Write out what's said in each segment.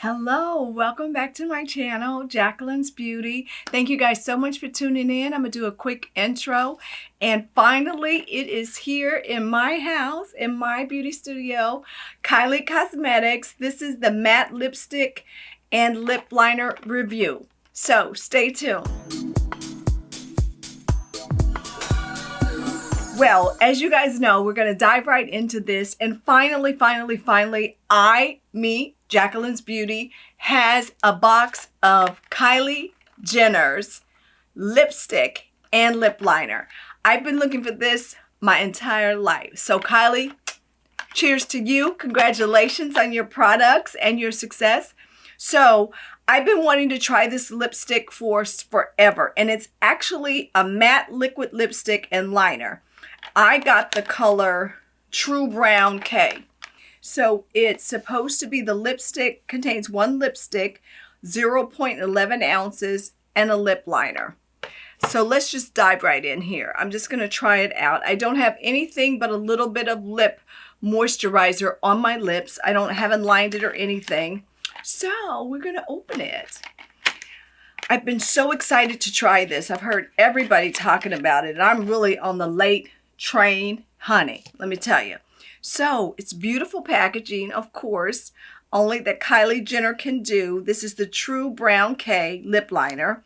Hello, welcome back to my channel, Jacqueline's Beauty. Thank you guys so much for tuning in. I'm gonna do a quick intro. And finally, it is here in my house, in my beauty studio, Kylie Cosmetics. This is the matte lipstick and lip liner review. So stay tuned. Well, as you guys know, we're going to dive right into this. And finally, Jacqueline's Beauty, has a box of Kylie Jenner's lipstick and lip liner. I've been looking for this my entire life. So Kylie, cheers to you. Congratulations on your products and your success. So I've been wanting to try this lipstick for forever. And it's actually a matte liquid lipstick and liner. I got the color True Brown K. So it's supposed to be, the lipstick contains one lipstick, 0.11 ounces, and a lip liner. So let's just dive right in here. I'm just going to try it out. I don't have anything but a little bit of lip moisturizer on my lips. I haven't lined it or anything. So we're going to open it. I've been so excited to try this. I've heard everybody talking about it, and I'm really on the late train, honey, let me tell you. So it's beautiful packaging, of course, only that Kylie Jenner can do. This is the True Brown K lip liner.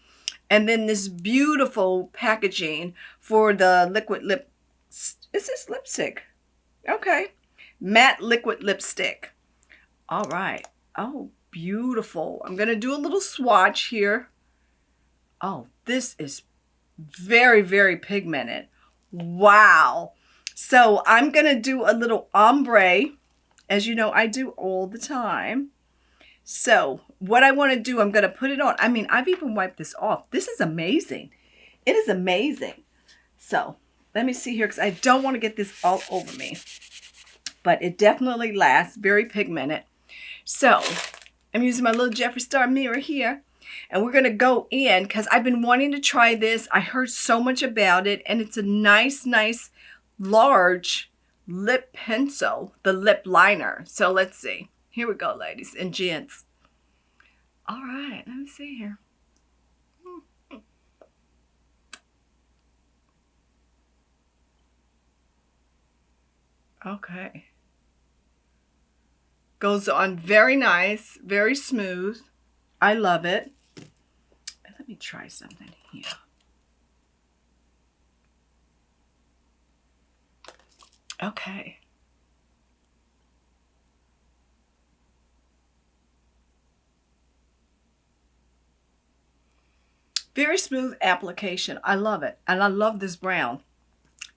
And then this beautiful packaging for the liquid lip, is this lipstick? Okay. Matte liquid lipstick. All right. Oh, beautiful. I'm going to do a little swatch here. Oh, this is very, very pigmented. Wow. So I'm going to do a little ombre, as you know I do all the time. So what I want to do, I'm going to put it on. I mean, I've even wiped this off. This is amazing. It is amazing. So let me see here, because I don't want to get this all over me. But it definitely lasts. Very pigmented. So I'm using my little Jeffree Star mirror here. And we're going to go in because I've been wanting to try this. I heard so much about it. And it's a nice, large lip pencil, the lip liner. So let's see. Here we go, ladies and gents. All right, let me see here. Okay. Goes on very nice, very smooth. I love it. Let me try something here. Okay. Very smooth application. I love it. And I love this brown.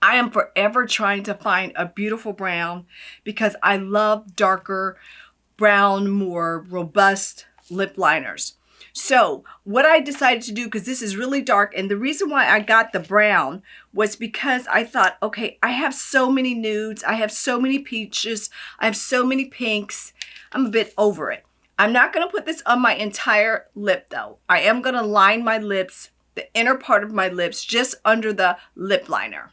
I am forever trying to find a beautiful brown because I love darker brown, more robust lip liners. So what I decided to do, because this is really dark, and the reason why I got the brown was because I thought, okay, I have so many nudes, I have so many peaches, I have so many pinks, I'm a bit over it. I'm not going to put this on my entire lip though. I am going to line my lips, the inner part of my lips, just under the lip liner.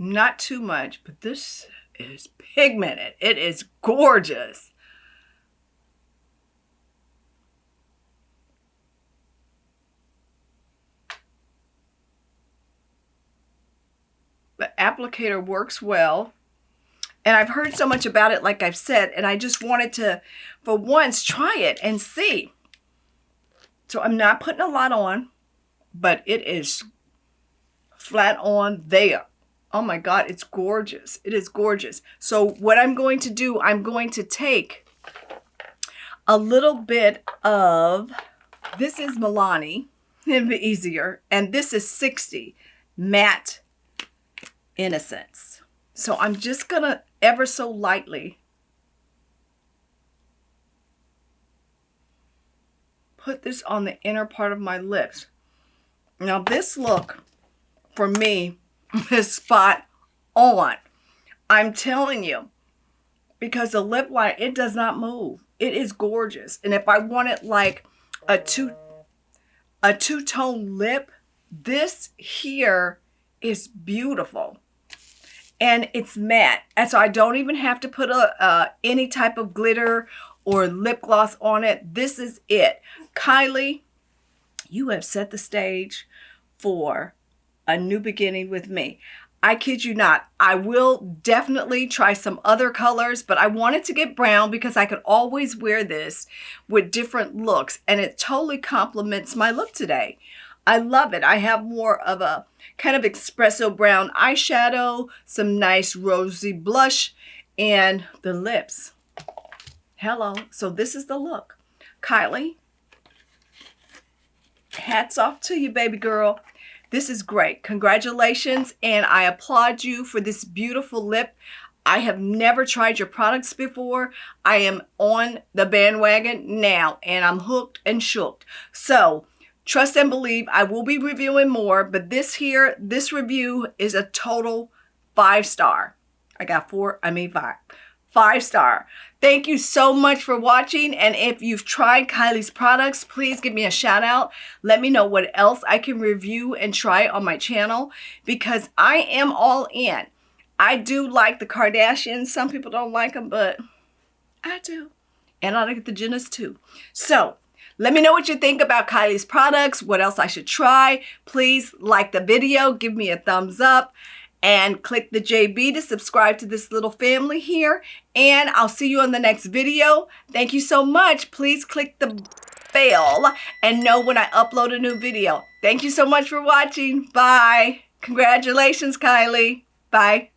Not too much, but this is pigmented. It is gorgeous. The applicator works well. And I've heard so much about it, like I've said, and I just wanted to, for once, try it and see. So I'm not putting a lot on, but it is flat on there. Oh my God, it's gorgeous. It is gorgeous. So what I'm going to do, I'm going to take a little bit of, this is Milani, it'll be easier, and this is 60 Matte Innocence. So I'm just gonna ever so lightly put this on the inner part of my lips. Now this look, for me, is spot on. I'm telling you, because the lip liner, it does not move. It is gorgeous. And if I wanted like a two-tone lip, This here is beautiful. And it's matte. And so I don't even have to put any type of glitter or lip gloss on it. This is it. Kylie, you have set the stage for a new beginning with me. I kid you not. I will definitely try some other colors, but I wanted to get brown because I could always wear this with different looks, and it totally complements my look today. I love it. I have more of a kind of espresso brown eyeshadow, some nice rosy blush, and the lips. Hello. So this is the look. Kylie, hats off to you, baby girl. This is great. Congratulations, and I applaud you for this beautiful lip. I have never tried your products before. I am on the bandwagon now, and I'm hooked and shooked. So, trust and believe, I will be reviewing more, but this review is a total 5-star. I got 5. 5-star. Thank you so much for watching, and if you've tried Kylie's products, please give me a shout out. Let me know what else I can review and try on my channel, because I am all in. I do like the Kardashians. Some people don't like them, but I do. And I like the Jenners too. So, let me know what you think about Kylie's products, what else I should try. Please like the video, give me a thumbs up, and click the JB to subscribe to this little family here. And I'll see you on the next video. Thank you so much. Please click the bell and know when I upload a new video. Thank you so much for watching. Bye. Congratulations, Kylie. Bye.